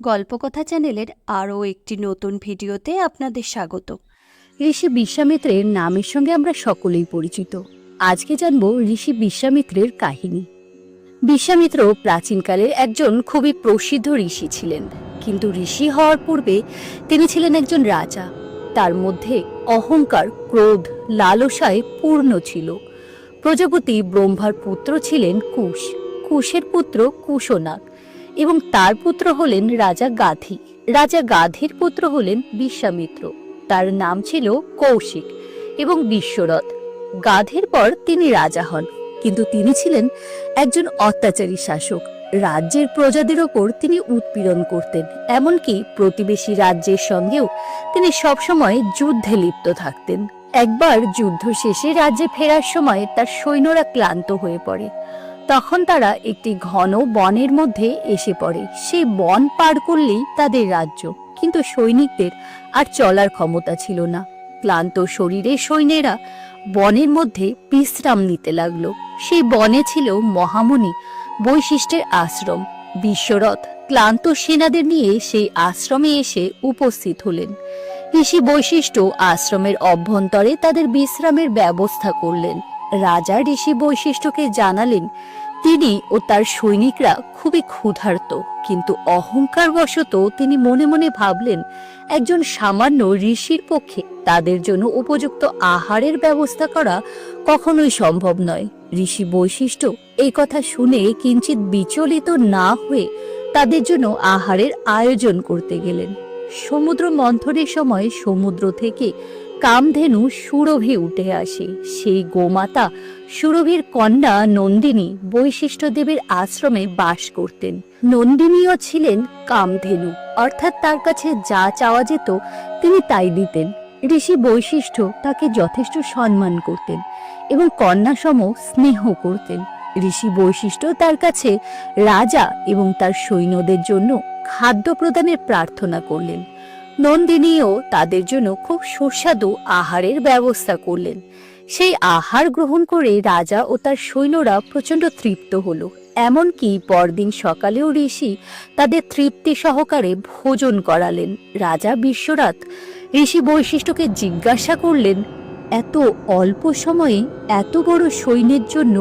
গল্পকথা চ্যানেলের আরও একটি নতুন ভিডিওতে আপনাদের স্বাগত। ঋষি বিশ্বামিত্রের নামের সঙ্গে আমরা সকলেই পরিচিত। আজকে জানব ঋষি বিশ্বামিত্রের কাহিনী। বিশ্বামিত্র প্রাচীনকালের একজন খুবই প্রসিদ্ধ ঋষি ছিলেন, কিন্তু ঋষি হওয়ার পূর্বে তিনি ছিলেন একজন রাজা। তার মধ্যে অহংকার, ক্রোধ, লালসায় পূর্ণ ছিল। প্রজাপতি ব্রহ্মার পুত্র ছিলেন কুশ, কুশের পুত্র কুশনাগ এবং তার পুত্র হলেন রাজা গাধী। রাজা গাধীর পুত্র হলেন বিশ্বামিত্র, তার নাম ছিল কৌশিক এবং বিশ্বরথ। গাধীর পর তিনি রাজা হন, কিন্তু তিনি ছিলেন একজন অত্যাচারী শাসক। রাজ্যের প্রজাদের ওপর তিনি উৎপীড়ন করতেন, এমনকি প্রতিবেশী রাজ্যের সঙ্গেও তিনি সবসময় যুদ্ধে লিপ্ত থাকতেন। একবার যুদ্ধ শেষে রাজ্যে ফেরার সময় তার সৈন্যরা ক্লান্ত হয়ে পড়ে। তখন তারা একটি ঘন বনের মধ্যে এসে পড়ে। সেই বন পার করলেই তাদের রাজ্য, কিন্তু সৈনিকদের আর চলার ক্ষমতা ছিল না। ক্লান্ত শরীরে সৈন্যেরা বনের মধ্যে বিশ্রাম নিতে লাগলো। সেই বনে ছিল মহামুনি বৈশিষ্ট্যের আশ্রম। বিশ্বরথ ক্লান্ত সেনাদের নিয়ে সেই আশ্রমে এসে উপস্থিত হলেন। ঋষি বৈশিষ্ট্য আশ্রমের অভ্যন্তরে তাদের বিশ্রামের ব্যবস্থা করলেন। রাজা ঋষি বৈশিষ্ট্যকে জানালেন তিনি ও তার সৈনিকরা খুবই ক্ষুধার্ত, কিন্তু অহংকারবশত তিনি মনে মনে ভাবলেন একজন সামান্য ঋষির পক্ষে তাদের জন্য উপযুক্ত আহারের ব্যবস্থা করা কখনোই সম্ভব নয়। ঋষি বৈশিষ্ট্য এই কথা শুনে কিঞ্চিত বিচলিত না হয়ে তাদের জন্য আহারের আয়োজন করতে গেলেন। সমুদ্র মন্থনের সময় সমুদ্র থেকে কামধেনু সুরভি উঠে আসে। সেই গোমাতা সুরভির কন্যা নন্দিনী বৈশিষ্ট্য দেবের আশ্রমে বাস করতেন। নন্দিনীও ছিলেন কামধেনু, অর্থাৎ তার কাছে যা চাওয়া যেত তিনি তাই দিতেন। ঋষি বৈশিষ্ট্য তাকে যথেষ্ট সম্মান করতেন এবং কন্যাসম স্নেহ করতেন। ঋষি বৈশিষ্ট্য তার কাছে রাজা এবং তার সৈন্যদের জন্য খাদ্য প্রদানের প্রার্থনা করলেন। নন্দিনীও তাদের জন্য খুব সুস্বাদু আহারের ব্যবস্থা করলেন। সেই আহার গ্রহণ করে রাজা ও তার সৈন্যরা প্রচন্ড তৃপ্ত হলো। এমনকি পরদিন সকালেও ঋষি তাদের তৃপ্তি সহকারে ভোজন করালেন। রাজা বিশ্বরথ ঋষি বৈশিষ্ট্যকে জিজ্ঞাসা করলেন, এত অল্প সময়ে এত বড় সৈন্যের জন্য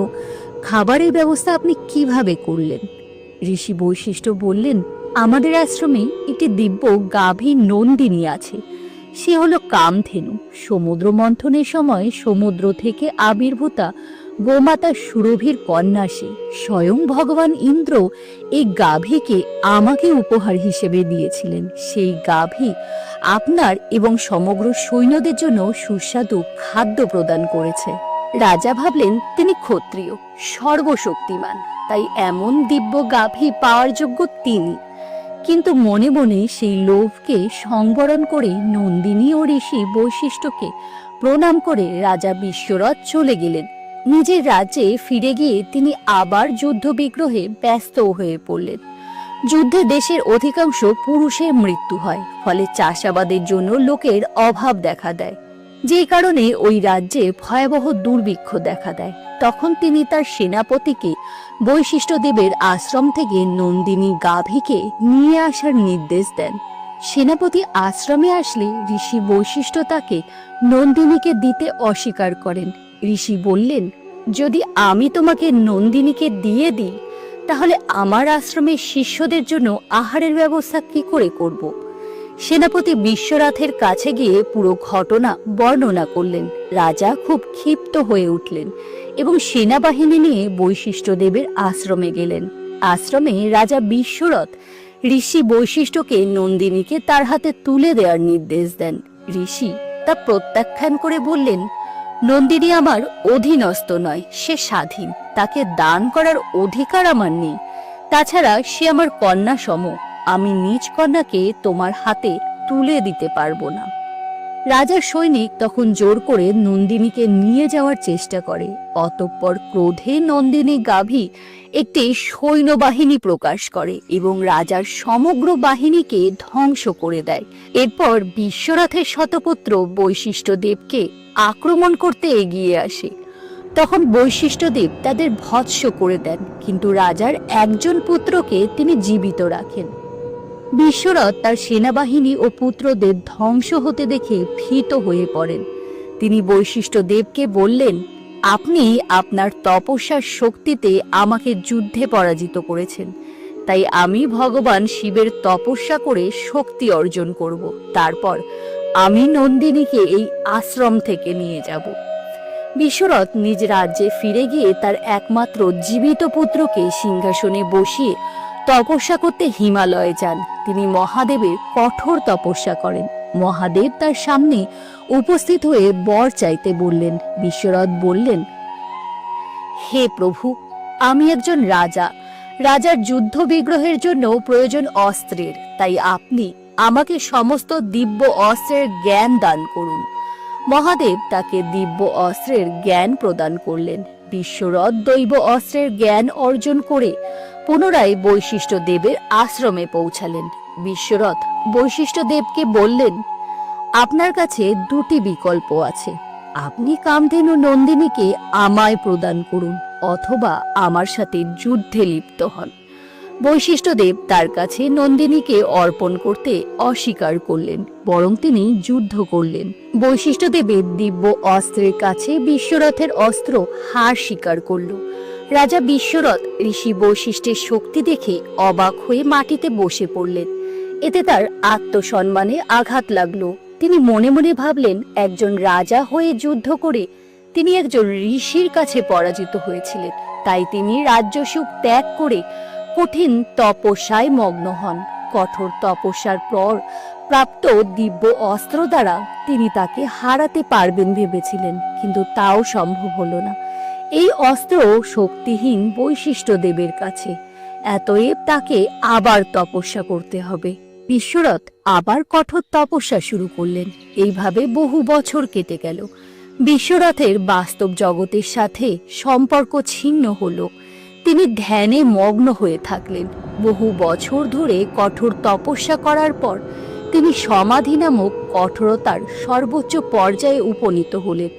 খাবারের ব্যবস্থা আপনি কিভাবে করলেন? ঋষি বৈশিষ্ট্য বললেন, আমাদের আশ্রমে একটি দিব্য গাভী নন্দিনী আছে। সে হলো কামধেনু। সমুদ্র মন্থনের সময় সমুদ্র থেকে আবির্ভূতা গোমাতা সুরভির কন্যা সে। স্বয়ং ভগবান ইন্দ্র এই গাভীকে আমাকে উপহার হিসেবে দিয়েছিলেন। সেই গাভী আপনার এবং সমগ্র সৈন্যদের জন্য সুস্বাদু খাদ্য প্রদান করেছে। রাজা ভাবলেন তিনি ক্ষত্রিয়, সর্বশক্তিমান, তাই এমন দিব্য গাভী পাওয়ার যোগ্য তিনি। কিন্তু মনে মনে সেই লোভকে সংবরণ করে নন্দিনী ও ঋষি বৈশিষ্ট্যকে প্রণাম করে রাজা বিশ্বরথ চলে গেলেন। নিজের রাজ্যে ফিরে গিয়ে তিনি আবার যুদ্ধ বিগ্রহে ব্যস্ত হয়ে পড়লেন। যুদ্ধে দেশের অধিকাংশ পুরুষের মৃত্যু হয়, ফলে চাষাবাদের জন্য লোকের অভাব দেখা দেয়, যে কারণে ওই রাজ্যে ভয়াবহ দুর্ভিক্ষ দেখা দেয়। তখন তিনি তার সেনাপতিকে বৈশিষ্ট্য দেবের আশ্রম থেকে নন্দিনী গাভীকে নিয়ে আসার নির্দেশ দেন। সেনাপতি আশ্রমে আসলে ঋষি বৈশিষ্ট্য তাকে নন্দিনীকে দিতে অস্বীকার করেন। ঋষি বললেন, যদি আমি তোমাকে নন্দিনীকে দিয়ে দিই তাহলে আমার আশ্রমের শিষ্যদের জন্য আহারের ব্যবস্থা কি করে করব? সেনাপতি বিশ্বরথের কাছে গিয়ে পুরো ঘটনা বর্ণনা করলেন। রাজা খুব ক্ষিপ্ত হয়ে উঠলেন এবং সেনাবাহিনী নিয়ে বৈশিষ্ট্য দেবের আশ্রমে গেলেন। আশ্রমে রাজা বিশ্বরথ ঋষি বৈশিষ্ট্যকে নন্দিনীকে তার হাতে তুলে দেওয়ার নির্দেশ দেন। ঋষি তা প্রত্যাখ্যান করে বললেন, নন্দিনী আমার অধীনস্থ নয়, সে স্বাধীন, তাকে দান করার অধিকার আমার নেই। তাছাড়া সে আমার কন্যা সম, আমি নিজ কন্যাকে তোমার হাতে তুলে দিতে পারবো না। রাজার সৈনিক তখন জোর করে নন্দিনীকে নিয়ে যাওয়ার চেষ্টা করে। অতঃপর ক্রোধে নন্দিনী গাভী একটি সৈন্যবাহিনী প্রকাশ করে এবং রাজার সমগ্র বাহিনীকে ধ্বংস করে দেয়। এরপর বিশ্বরথের শতপুত্র বৈশিষ্ট্য দেবকে আক্রমণ করতে এগিয়ে আসে। তখন বৈশিষ্ট্য দেব তাদের ভৎস করে দেন, কিন্তু রাজার একজন পুত্রকে তিনি জীবিত রাখেন। বিশ্বরথ তার সেনাবাহিনী ও পুত্রদের ধ্বংস হতে দেখে ভীত হয়ে পড়েন। তিনি বৈশিষ্ট্য দেবকে বললেন, আপনি আপনার তপস্যার শক্তিতে আমাকে যুদ্ধে পরাজিত করেছেন, তাই আমি ভগবান শিবের তপস্যা করে শক্তি অর্জন করব। তারপর আমি নন্দিনীকে এই আশ্রম থেকে নিয়ে যাব। বিশ্বরথ নিজ রাজ্যে ফিরে গিয়ে তার একমাত্র জীবিত পুত্রকে সিংহাসনে বসিয়ে তপস্যা করতে হিমালয়ে যান। তিনি মহাদেবের কঠোর তপস্যা করেন। মহাদেব তার সামনে উপস্থিত হয়ে বর চাইতে বললেন। বিশ্বরথ বললেন, হে প্রভু, আমি একজন রাজা। রাজার যুদ্ধ বিগ্রহের জন্য প্রয়োজন অস্ত্রের, তাই আপনি আমাকে সমস্ত দিব্য অস্ত্রের জ্ঞান দান করুন। মহাদেব তাকে দিব্য অস্ত্রের জ্ঞান প্রদান করলেন। বিশ্বরথ দৈব অস্ত্রের জ্ঞান অর্জন করে পুনরায় বৈশিষ্ট্য দেবের আশ্রমে পৌঁছালেন। বিশ্বরথ বৈশিষ্ট্য দেবকে বললেন, আপনার কাছে দুটি বিকল্প আছে। আপনি কামধেনু নন্দিনীকে আমায় প্রদান করুন, অথবা আমার সাথে যুদ্ধে লিপ্ত হন। বৈশিষ্ট্য দেব তার কাছে নন্দিনীকে অর্পণ করতে অস্বীকার করলেন, বরং তিনি যুদ্ধ করলেন। বৈশিষ্ট্য দেবের দিব্য অস্ত্রের কাছে বিশ্বরথের অস্ত্র হার স্বীকার করল। রাজা বিশ্বরথ ঋষি বৈশিষ্ট্যের শক্তি দেখে অবাক হয়ে মাটিতে বসে পড়লেন। এতে তার আত্মসম্মানে আঘাত লাগলো। তিনি মনে মনে ভাবলেন, একজন রাজা হয়ে যুদ্ধ করে তিনি একজন ঋষির কাছে পরাজিত হয়েছিলেন, তাই তিনি রাজ্যসুখ ত্যাগ করে কঠিন তপস্যায় মগ্ন হন। কঠোর তপস্যার পর প্রাপ্ত দিব্য অস্ত্র দ্বারা তিনি তাকে হারাতে পারবেন ভেবেছিলেন, কিন্তু তাও সম্ভব হলো না। এই অস্ত্র শক্তিহীন বৈশিষ্ট্য দেবের কাছে, এতএব তাকে আবার তপস্যা করতে হবে। বিশ্বরথ আবার কঠোর তপস্যা শুরু করলেন। এইভাবে বহু বছর কেটে গেল। বিশ্বরথের বাস্তব জগতের সাথে সম্পর্ক ছিন্ন হলো। তিনি ধ্যানে মগ্ন হয়ে থাকলেন। বহু বছর ধরে কঠোর তপস্যা করার পর তিনি সমাধি নামক কঠোরতার সর্বোচ্চ পর্যায়ে উপনীত হলেন।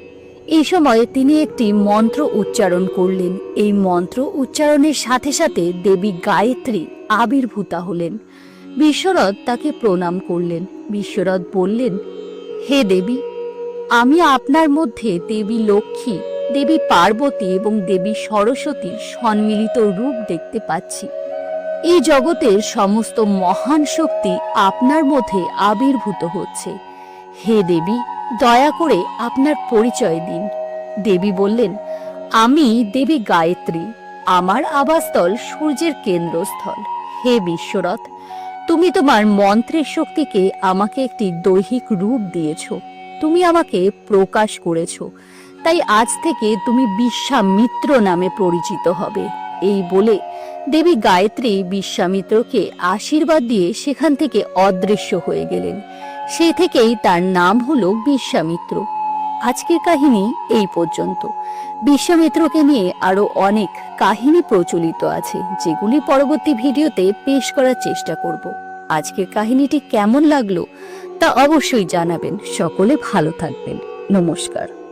এই সময়ে তিনি একটি মন্ত্র উচ্চারণ করলেন। এই মন্ত্র উচ্চারণের সাথে সাথে দেবী গায়ত্রী আবির্ভূতা হলেন। বিশ্বরথ তাকে প্রণাম করলেন। বিশ্বরথ বললেন, হে দেবী, আমি আপনার মধ্যে দেবী লক্ষ্মী, দেবী পার্বতী এবং দেবী সরস্বতীর সম্মিলিত রূপ দেখতে পাচ্ছি। এই জগতের সমস্ত মহান শক্তি আপনার মধ্যে আবির্ভূত হচ্ছে। হে দেবী, দয়া করে আপনার পরিচয় দিন। দেবী বললেন, আমি দেবী গায়ত্রী। আমার আবাসস্থল সূর্যের কেন্দ্রস্থল। হে বিশ্বরথ, তুমি তোমার মন্ত্রের শক্তিকে আমাকে একটি দৈহিক রূপ দিয়েছ। তুমি আমাকে প্রকাশ করেছ, তাই আজ থেকে তুমি বিশ্বামিত্র নামে পরিচিত হবে। এই বলে দেবী গায়ত্রী বিশ্বামিত্রকে আশীর্বাদ দিয়ে সেখান থেকে অদৃশ্য হয়ে গেলেন। সে থেকেই তার নাম হলো বিশ্বামিত্র। আজকের কাহিনী এই পর্যন্ত। বিশ্বামিত্রকে নিয়ে আরো অনেক কাহিনী প্রচলিত আছে, যেগুলি পরবর্তী ভিডিওতে পেশ করার চেষ্টা করব। আজকের কাহিনীটি কেমন লাগলো তা অবশ্যই জানাবেন। সকলে ভালো থাকবেন। নমস্কার।